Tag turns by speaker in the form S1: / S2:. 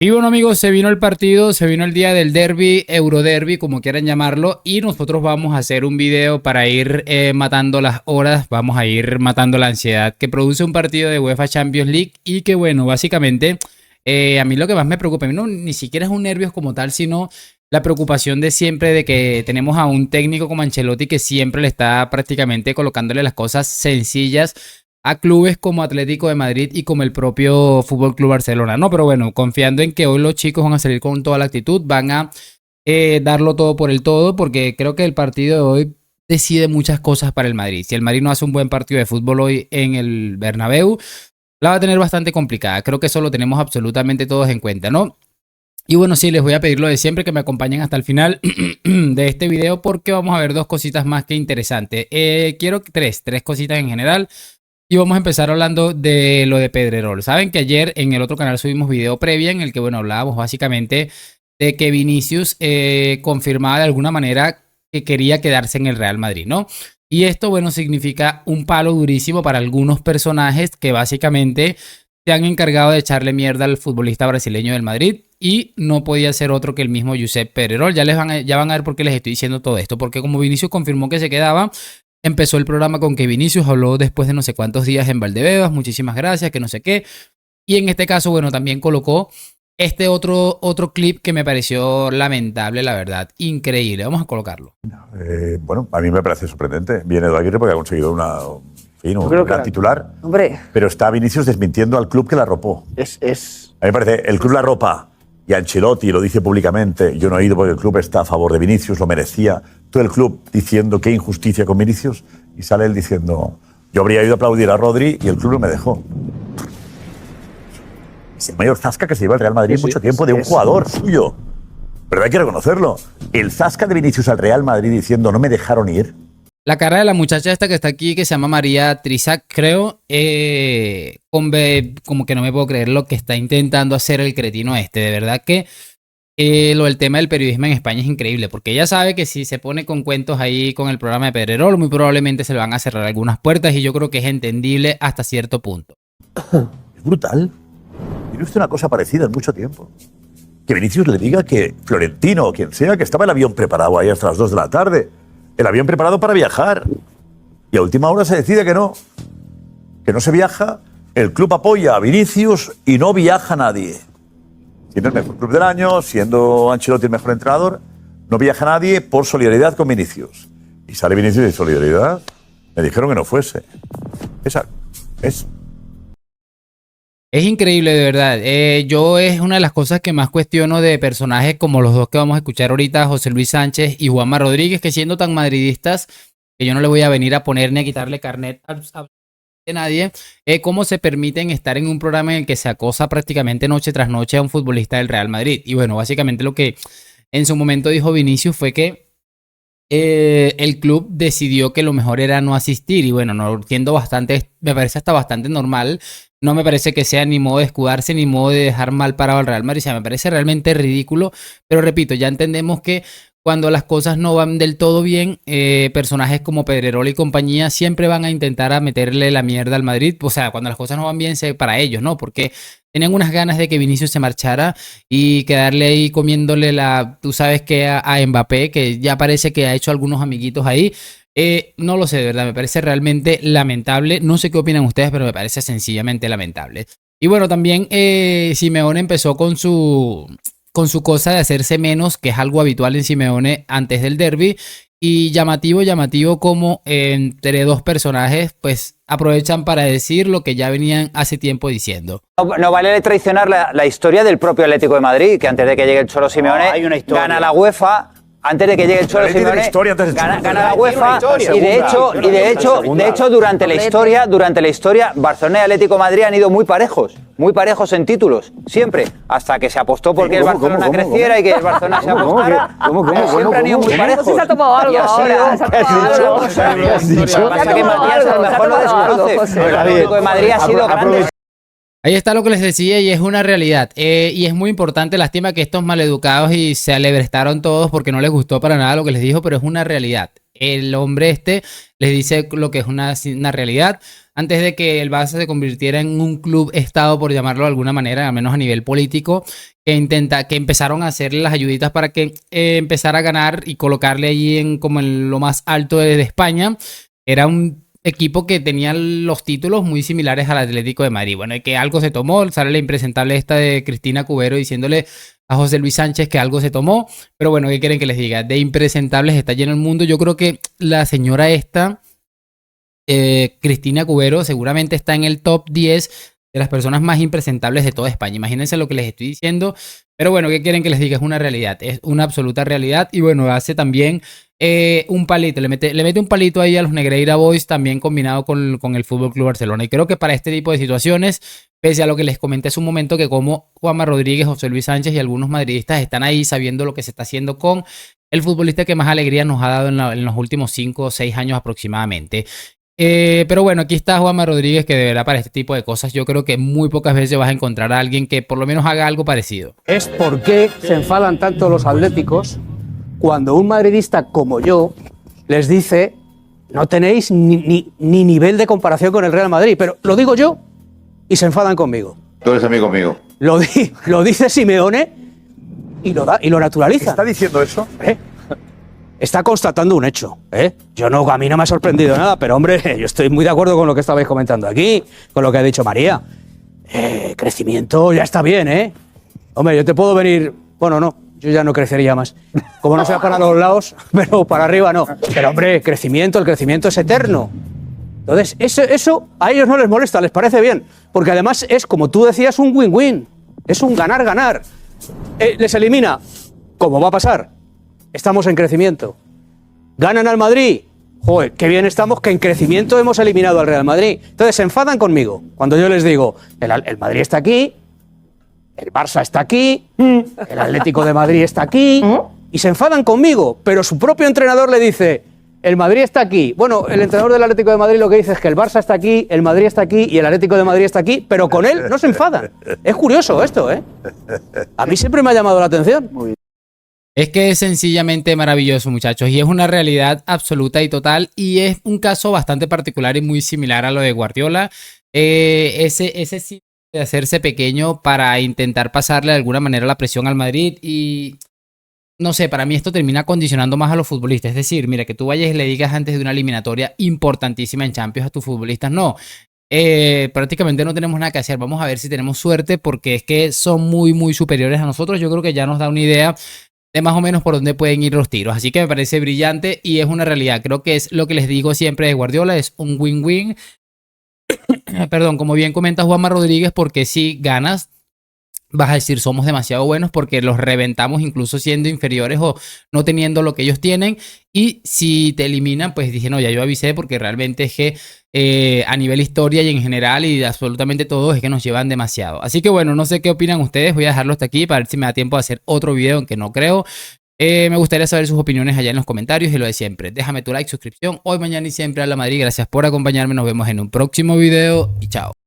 S1: Y bueno amigos, se vino el partido, se vino el día del derby, Euroderby, como quieran llamarlo, y nosotros vamos a hacer un video para ir matando las horas, vamos a ir matando la ansiedad que produce un partido de UEFA Champions League y que bueno, básicamente a mí lo que más me preocupa, no, ni siquiera es un nervios como tal, sino la preocupación de siempre de que tenemos a un técnico como Ancelotti que siempre le está prácticamente colocándole las cosas sencillas a clubes como Atlético de Madrid y como el propio Fútbol Club Barcelona, ¿no? Pero bueno, confiando en que hoy los chicos van a salir con toda la actitud, van a darlo todo por el todo, porque creo que el partido de hoy decide muchas cosas para el Madrid. Si el Madrid no hace un buen partido de fútbol hoy en el Bernabéu, la va a tener bastante complicada. Creo que eso lo tenemos absolutamente todos en cuenta, ¿no? Y bueno, sí, les voy a pedir lo de siempre, que me acompañen hasta el final de este video, porque vamos a ver dos cositas más que interesantes. Quiero tres cositas en general. Y vamos a empezar hablando de lo de Pedrerol. Saben que ayer en el otro canal subimos video previa en el que, bueno, hablábamos básicamente de que Vinicius confirmaba de alguna manera que quería quedarse en el Real Madrid, ¿no? Y esto, bueno, significa un palo durísimo para algunos personajes que básicamente se han encargado de echarle mierda al futbolista brasileño del Madrid y no podía ser otro que el mismo Josep Pedrerol. Ya van a ver por qué les estoy diciendo todo esto, porque como Vinicius confirmó que se quedaba, empezó el programa con que Vinicius habló después de no sé cuántos días en Valdebebas, muchísimas gracias, que no sé qué. Y en este caso, bueno, también colocó este otro clip que me pareció lamentable, la verdad, increíble. Vamos a colocarlo.
S2: Bueno, a mí me parece sorprendente. Viene Edu Aguirre porque ha conseguido un gran titular.
S3: Hombre.
S2: Pero está Vinicius desmintiendo al club que la arropó. A mí me parece, el club la arropa y Ancelotti lo dice públicamente. Yo no he ido porque el club está a favor de Vinicius, lo merecía. Todo el club diciendo qué injusticia con Vinicius y sale él diciendo yo habría ido a aplaudir a Rodri y el club no me dejó. Es el mayor zasca que se lleva el Real Madrid en mucho tiempo de un jugador suyo. Pero hay que reconocerlo. El zasca de Vinicius al Real Madrid diciendo no me dejaron ir.
S1: La cara de la muchacha esta que está aquí, que se llama María Trizac, creo, como que no me puedo creer lo que está intentando hacer el cretino este. De verdad que lo del tema del periodismo en España es increíble, porque ella sabe que si se pone con cuentos ahí con el programa de Pedrerol, muy probablemente se le van a cerrar algunas puertas y yo creo que es entendible hasta cierto punto.
S2: Es brutal. Yo no he visto una cosa parecida en mucho tiempo. Que Vinicius le diga que Florentino o quien sea, que estaba el avión preparado ahí hasta las 2 de la tarde. El avión preparado para viajar. Y a última hora se decide que no se viaja, el club apoya a Vinicius y no viaja nadie. Siendo el mejor club del año, siendo Ancelotti el mejor entrenador, no viaja nadie por solidaridad con Vinicius. Y sale Vinicius de solidaridad. Me dijeron que no fuese. Es
S1: increíble, de verdad. Yo es una de las cosas que más cuestiono de personajes como los dos que vamos a escuchar ahorita, José Luis Sánchez y Juanma Rodríguez, que siendo tan madridistas, que yo no le voy a venir a poner ni a quitarle carnet a nadie, cómo se permiten estar en un programa en el que se acosa prácticamente noche tras noche a un futbolista del Real Madrid. Y bueno, básicamente lo que en su momento dijo Vinicius fue que el club decidió que lo mejor era no asistir. Y bueno, no entiendo bastante, me parece hasta bastante normal. No me parece que sea ni modo de escudarse ni modo de dejar mal parado al Real Madrid. O sea, me parece realmente ridículo. Pero repito, ya entendemos que cuando las cosas no van del todo bien, personajes como Pedrerol y compañía siempre van a intentar a meterle la mierda al Madrid. O sea, cuando las cosas no van bien para ellos, ¿no? Porque tenían unas ganas de que Vinicius se marchara y quedarle ahí comiéndole tú sabes que a Mbappé, que ya parece que ha hecho algunos amiguitos ahí. No lo sé, de verdad, me parece realmente lamentable. No sé qué opinan ustedes, pero me parece sencillamente lamentable. Y bueno, también Simeone empezó con su cosa de hacerse menos, que es algo habitual en Simeone antes del derby. Y llamativo como entre dos personajes pues aprovechan para decir lo que ya venían hace tiempo diciendo.
S3: No vale traicionar la historia del propio Atlético de Madrid, que antes de que llegue el Cholo Simeone gana la UEFA. Antes de que llegue el Cholo Simeone gana la UEFA y de hecho durante la historia Barcelona y Atlético de Madrid han ido muy parejos en títulos, siempre, hasta que se apostó porque el Barcelona creciera y que el Barcelona se apostara. Siempre han ido muy parejos.
S4: Se ha tomado algo ahora.
S3: Pasa que Matías a lo mejor lo desconoce. El Atlético de Madrid ha sido grande.
S1: Ahí está lo que les decía y es una realidad. Y es muy importante, lástima que estos maleducados y se alebrestaron todos porque no les gustó para nada lo que les dijo, pero es una realidad. el hombre este les dice lo que es una realidad. Antes de que el Barça se convirtiera en un club-estado, por llamarlo de alguna manera, al menos a nivel político, que empezaron a hacerle las ayuditas para que empezara a ganar y colocarle allí como en lo más alto de España. Era un equipo que tenía los títulos muy similares al Atlético de Madrid. Bueno, y que algo se tomó, sale la impresentable esta de Cristina Cubero diciéndole a José Luis Sánchez que algo se tomó, pero bueno, ¿qué quieren que les diga? De impresentables está lleno el mundo. Yo creo que la señora esta, Cristina Cubero, seguramente está en el top 10 de las personas más impresentables de toda España. Imagínense lo que les estoy diciendo. Pero bueno, ¿qué quieren que les diga? Es una realidad, es una absoluta realidad. Y bueno, hace también un palito, le mete un palito ahí a los Negreira Boys, también combinado con el Fútbol Club Barcelona. Y creo que para este tipo de situaciones, pese a lo que les comenté hace un momento, que como Juanma Rodríguez, José Luis Sánchez y algunos madridistas están ahí sabiendo lo que se está haciendo con el futbolista que más alegría nos ha dado en los últimos 5 o 6 años aproximadamente. Pero bueno, aquí está Juanma Rodríguez, que de verdad para este tipo de cosas yo creo que muy pocas veces vas a encontrar a alguien que por lo menos haga algo parecido.
S4: Es por qué se enfadan tanto los atléticos cuando un madridista como yo les dice no tenéis ni nivel de comparación con el Real Madrid, pero lo digo yo y se enfadan conmigo.
S5: Tú eres amigo mío.
S4: Lo dice Simeone y lo naturaliza.
S2: ¿Está diciendo eso?
S4: Está constatando un hecho, ¿eh? A mí no me ha sorprendido nada, pero hombre, yo estoy muy de acuerdo con lo que estabais comentando aquí, con lo que ha dicho María. Crecimiento ya está bien, ¿eh? Hombre, yo te puedo venir... Bueno, no, yo ya no crecería más. Como no sea para los lados, pero para arriba no. Pero hombre, el crecimiento es eterno. Entonces, eso a ellos no les molesta, les parece bien. Porque además es, como tú decías, un win-win. Es un ganar-ganar. Les elimina. ¿Cómo va a pasar? Estamos en crecimiento. ¿Ganan al Madrid? Joder, qué bien estamos que en crecimiento hemos eliminado al Real Madrid. Entonces se enfadan conmigo cuando yo les digo, el Madrid está aquí, el Barça está aquí, el Atlético de Madrid está aquí, y se enfadan conmigo, pero su propio entrenador le dice, el Madrid está aquí. Bueno, el entrenador del Atlético de Madrid lo que dice es que el Barça está aquí, el Madrid está aquí y el Atlético de Madrid está aquí, pero con él no se enfadan. Es curioso esto, ¿eh? A mí siempre me ha llamado la atención.
S1: Es que es sencillamente maravilloso, muchachos, y es una realidad absoluta y total, y es un caso bastante particular y muy similar a lo de Guardiola. Ese sí de hacerse pequeño para intentar pasarle de alguna manera la presión al Madrid y... No sé, para mí esto termina condicionando más a los futbolistas. Es decir, mira, que tú vayas y le digas antes de una eliminatoria importantísima en Champions a tus futbolistas, no, prácticamente no tenemos nada que hacer. Vamos a ver si tenemos suerte porque es que son muy, muy superiores a nosotros. Yo creo que ya nos da una idea de más o menos por dónde pueden ir los tiros. Así que me parece brillante y es una realidad. Creo que es lo que les digo siempre de Guardiola, es un win-win. Perdón, como bien comenta Juanma Rodríguez, porque si ganas, vas a decir somos demasiado buenos porque los reventamos incluso siendo inferiores o no teniendo lo que ellos tienen. Y si te eliminan, pues dije, no, ya yo avisé porque realmente es que a nivel historia y en general y absolutamente todo es que nos llevan demasiado. Así que bueno, no sé qué opinan ustedes. Voy a dejarlo hasta aquí para ver si me da tiempo de hacer otro video, aunque no creo. Me gustaría saber sus opiniones allá en los comentarios y lo de siempre. Déjame tu like, suscripción. Hoy, mañana y siempre a la Madrid. Gracias por acompañarme. Nos vemos en un próximo video y chao.